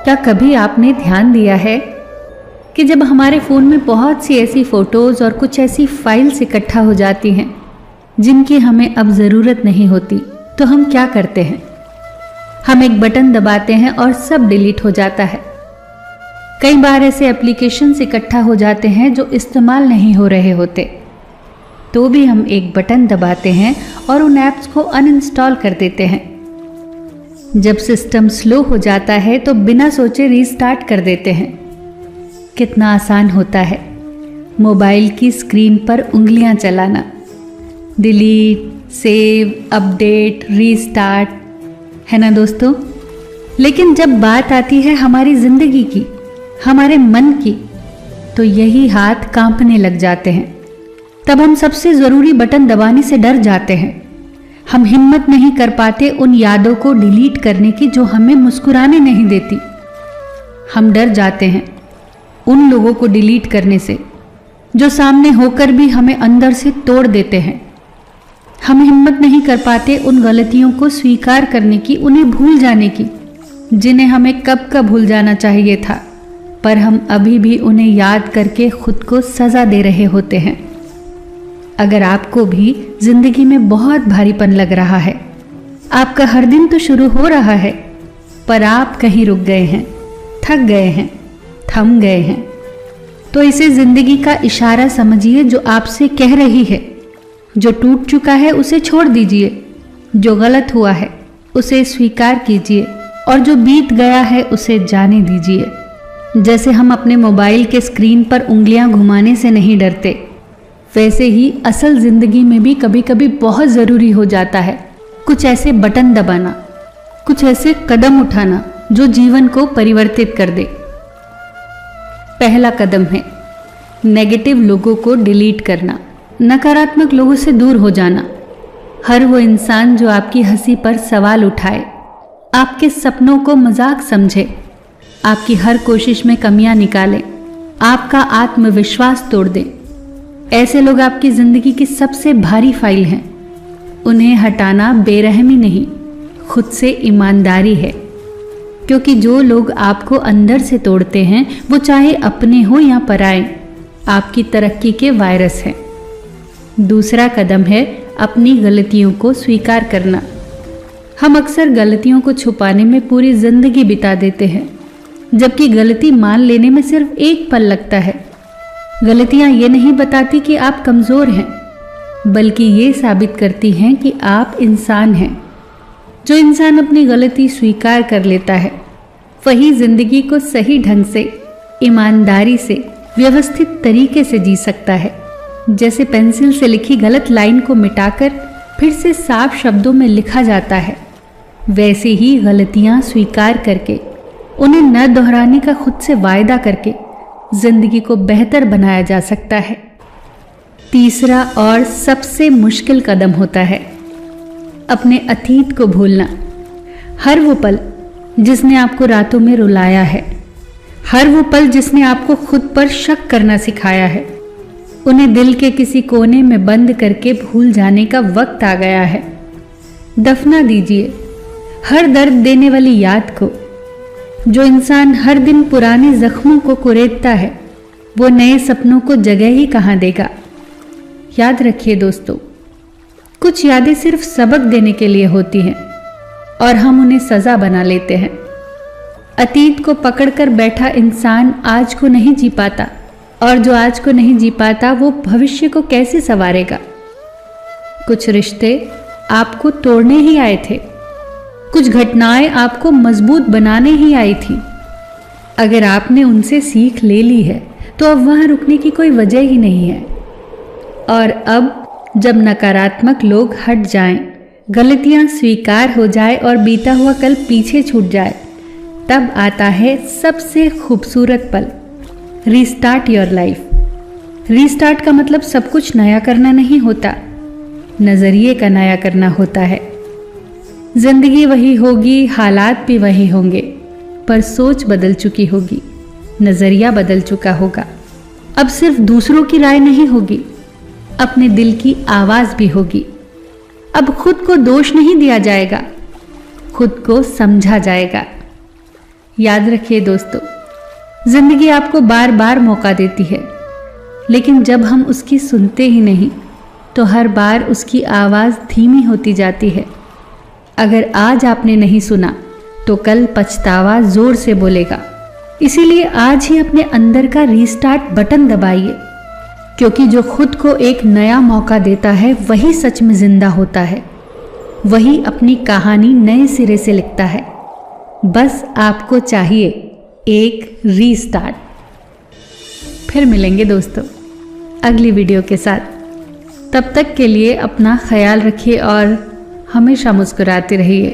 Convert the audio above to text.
क्या कभी आपने ध्यान दिया है कि जब हमारे फ़ोन में बहुत सी ऐसी फ़ोटोज़ और कुछ ऐसी फाइल्स इकट्ठा हो जाती हैं जिनकी हमें अब ज़रूरत नहीं होती, तो हम क्या करते हैं? हम एक बटन दबाते हैं और सब डिलीट हो जाता है। कई बार ऐसे एप्लीकेशंस इकट्ठा हो जाते हैं जो इस्तेमाल नहीं हो रहे होते, तो भी हम एक बटन दबाते हैं और उन ऐप्स को अनइंस्टॉल कर देते हैं। जब सिस्टम स्लो हो जाता है तो बिना सोचे रीस्टार्ट कर देते हैं। कितना आसान होता है मोबाइल की स्क्रीन पर उंगलियां चलाना, डिलीट, सेव, अपडेट, रीस्टार्ट, है ना दोस्तों? लेकिन जब बात आती है हमारी जिंदगी की, हमारे मन की, तो यही हाथ कांपने लग जाते हैं। तब हम सबसे जरूरी बटन दबाने से डर जाते हैं। हम हिम्मत नहीं कर पाते उन यादों को डिलीट करने की जो हमें मुस्कुराने नहीं देती। हम डर जाते हैं उन लोगों को डिलीट करने से जो सामने होकर भी हमें अंदर से तोड़ देते हैं। हम हिम्मत नहीं कर पाते उन गलतियों को स्वीकार करने की, उन्हें भूल जाने की, जिन्हें हमें कब का भूल जाना चाहिए था, पर हम अभी भी उन्हें याद करके खुद को सजा दे रहे होते हैं। अगर आपको भी जिंदगी में बहुत भारीपन लग रहा है, आपका हर दिन तो शुरू हो रहा है, पर आप कहीं रुक गए हैं, थक गए हैं, थम गए हैं, तो इसे जिंदगी का इशारा समझिए जो आपसे कह रही है, जो टूट चुका है उसे छोड़ दीजिए, जो गलत हुआ है उसे स्वीकार कीजिए और जो बीत गया है उसे जाने दीजिए। जैसे हम अपने मोबाइल के स्क्रीन पर उंगलियां घुमाने से नहीं डरते, वैसे ही असल जिंदगी में भी कभी कभी बहुत ज़रूरी हो जाता है कुछ ऐसे बटन दबाना, कुछ ऐसे कदम उठाना जो जीवन को परिवर्तित कर दे। पहला कदम है नेगेटिव लोगों को डिलीट करना, नकारात्मक लोगों से दूर हो जाना। हर वो इंसान जो आपकी हंसी पर सवाल उठाए, आपके सपनों को मजाक समझे, आपकी हर कोशिश में कमियां निकाले, आपका आत्मविश्वास तोड़ दे, ऐसे लोग आपकी जिंदगी की सबसे भारी फाइल हैं। उन्हें हटाना बेरहमी नहीं, खुद से ईमानदारी है, क्योंकि जो लोग आपको अंदर से तोड़ते हैं वो चाहे अपने हो या पराए, आपकी तरक्की के वायरस हैं। दूसरा कदम है अपनी गलतियों को स्वीकार करना। हम अक्सर गलतियों को छुपाने में पूरी जिंदगी बिता देते हैं, जबकि गलती मान लेने में सिर्फ एक पल लगता है। गलतियां ये नहीं बताती कि आप कमज़ोर हैं, बल्कि ये साबित करती हैं कि आप इंसान हैं। जो इंसान अपनी गलती स्वीकार कर लेता है वही जिंदगी को सही ढंग से, ईमानदारी से, व्यवस्थित तरीके से जी सकता है। जैसे पेंसिल से लिखी गलत लाइन को मिटाकर फिर से साफ शब्दों में लिखा जाता है, वैसे ही गलतियां स्वीकार करके, उन्हें न दोहराने का खुद से वायदा करके जिंदगी को बेहतर बनाया जा सकता है। तीसरा और सबसे मुश्किल कदम होता है अपने अतीत को भूलना। हर वो पल जिसने आपको रातों में रुलाया है, हर वो पल जिसने आपको खुद पर शक करना सिखाया है, उन्हें दिल के किसी कोने में बंद करके भूल जाने का वक्त आ गया है। दफना दीजिए हर दर्द देने वाली याद को। जो इंसान हर दिन पुराने जख्मों को कुरेदता है वो नए सपनों को जगह ही कहाँ देगा। याद रखिए दोस्तों, कुछ यादें सिर्फ सबक देने के लिए होती हैं और हम उन्हें सजा बना लेते हैं। अतीत को पकड़कर बैठा इंसान आज को नहीं जी पाता, और जो आज को नहीं जी पाता वो भविष्य को कैसे संवारेगा। कुछ रिश्ते आपको तोड़ने ही आए थे, कुछ घटनाएं आपको मजबूत बनाने ही आई थी। अगर आपने उनसे सीख ले ली है तो अब वहां रुकने की कोई वजह ही नहीं है। और अब जब नकारात्मक लोग हट जाएं, गलतियां स्वीकार हो जाए और बीता हुआ कल पीछे छूट जाए, तब आता है सबसे खूबसूरत पल, रीस्टार्ट योर लाइफ। रीस्टार्ट का मतलब सब कुछ नया करना नहीं होता, नजरिए का नया करना होता है। जिंदगी वही होगी, हालात भी वही होंगे, पर सोच बदल चुकी होगी, नजरिया बदल चुका होगा। अब सिर्फ दूसरों की राय नहीं होगी, अपने दिल की आवाज भी होगी। अब खुद को दोष नहीं दिया जाएगा, खुद को समझा जाएगा। याद रखिए दोस्तों, जिंदगी आपको बार बार मौका देती है, लेकिन जब हम उसकी सुनते ही नहीं तो हर बार उसकी आवाज़ धीमी होती जाती है। अगर आज आपने नहीं सुना तो कल पछतावा जोर से बोलेगा। इसीलिए आज ही अपने अंदर का रीस्टार्ट बटन दबाइए, क्योंकि जो खुद को एक नया मौका देता है वही सच में जिंदा होता है, वही अपनी कहानी नए सिरे से लिखता है। बस आपको चाहिए एक रीस्टार्ट। फिर मिलेंगे दोस्तों अगली वीडियो के साथ। तब तक के लिए अपना ख्याल रखिए और हमेशा मुस्कुराते रहिए।